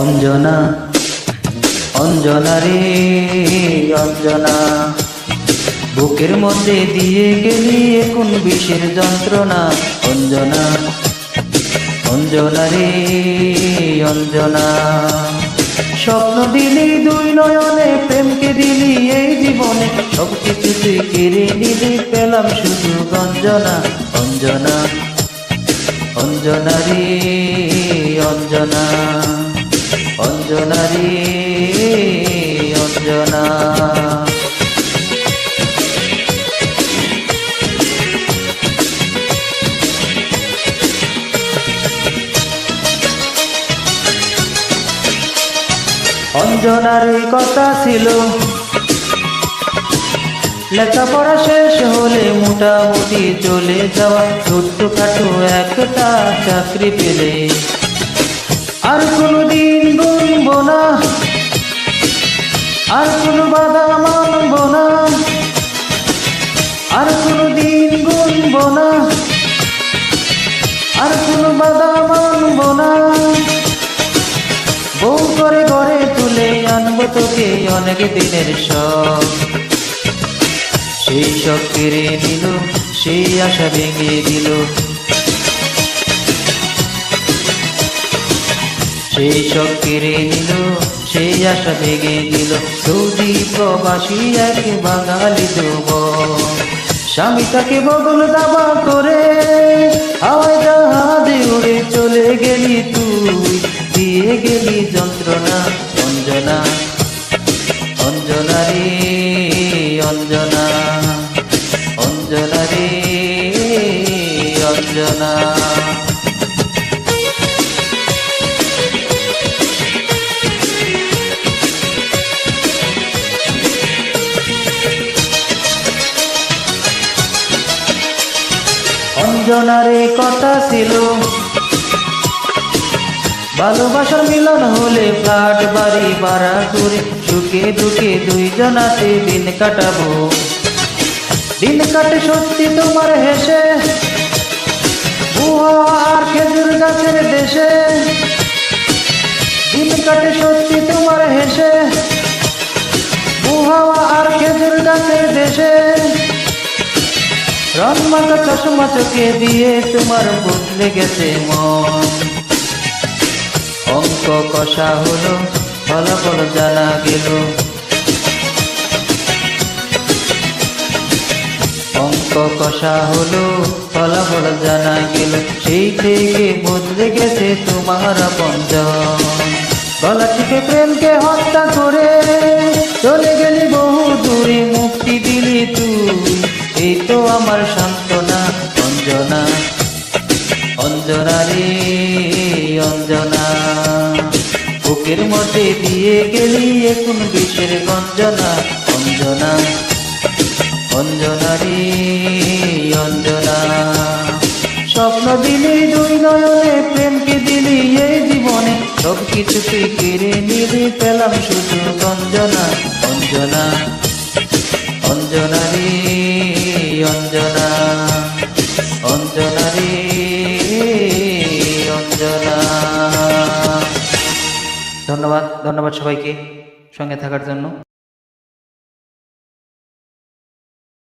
অঞ্জনা অঞ্জনা রে অঞ্জনা, বুকের মধ্যে দিয়ে গেলি কোন বিষের যন্ত্রণা। অঞ্জনা অঞ্জনা রে অঞ্জনা, স্বপ্ন দিলি দুই নয়নে, প্রেমকে দিলি এই জীবনে, সব কিছু তুই কেড়ে নিলি, পেলাম শুধু গঞ্জনা। অঞ্জনা অঞ্জনা রে অঞ্জনা, অঞ্জনা রে অঞ্জনা। অঞ্জনার কথা ছিল লেখাপড়া শেষ হলে মোটামুটি চলে যাওয়া, ছোট্টখাটো একটা চাকরি পেলে আর কোনোদিন গুনব না, আর কোনো বাধা মানব না, আর কোনোদিন গুনব না, আর কোনো বাধা মানব না। বউ করে ঘরে তুলে আনবো তোকে অনেক দিনের শখ, সেই শখ কেড়ে নিল, সেই আশা ভেঙে দিল, সেই শখ কেড়ে নিল, সেই আশা ভেঙে দিল। সৌদি প্রবাসী এক বাঙালি যুবক, স্বামী তাকে বগল দাবা করে হাওয়ায় জাহাজে উড়ে চলে গেলি তুই, দিয়ে গেলি যন্ত্রণা। অঞ্জনা অঞ্জনা রে অঞ্জনা, অঞ্জনা রে অঞ্জনা। অঞ্জনার কথা ছিল ভালোবাসার মিলন হলে ফ্ল্যাট বাড়ি ভাড়া করে, সুখে দুঃখে দুইজনাতে দিন কাটাবো। দিন কাটে সত্যি তোমার হেসে আর খেজুর গাছের দেশে, দিন কাটে সত্যি তোমার হেসে আর খেজুর গাছের দেশে। রংমাখা চশমা চোখে দিয়ে তোমার বদলে গেছে মন, অঙ্ক কষা হলো ফলাফল জানা গেল, অঙ্ক কষা হলো ফলাফল জানা গেল। সেই থেকে বদলে গেছে তোমার আপনজন, গলা থেকে প্রেমকে হত্যা করে চলে গেলি বহু দূরে, মুক্তি দিলি তুই, এই তো আমার সান্ত্বনা। অঞ্জনা অঞ্জনা রে অঞ্জনা, বুকের মধ্যে দিয়ে গেলি কোন বিষের গঞ্জনা। অঞ্জনা অঞ্জনা রে অঞ্জনা, স্বপ্ন দিলি দুই নয়নে, প্রেমকে দিলি এই জীবনে, সব কিছু তুই কেড়ে নিলি, পেলাম শুধু গঞ্জনা। অঞ্জনা অঞ্জনা রে অঞ্জনা, অঞ্জনা রে অঞ্জনা। ধন্যবাদ ধন্যবাদ সবাইকে সঙ্গে থাকার জন্য।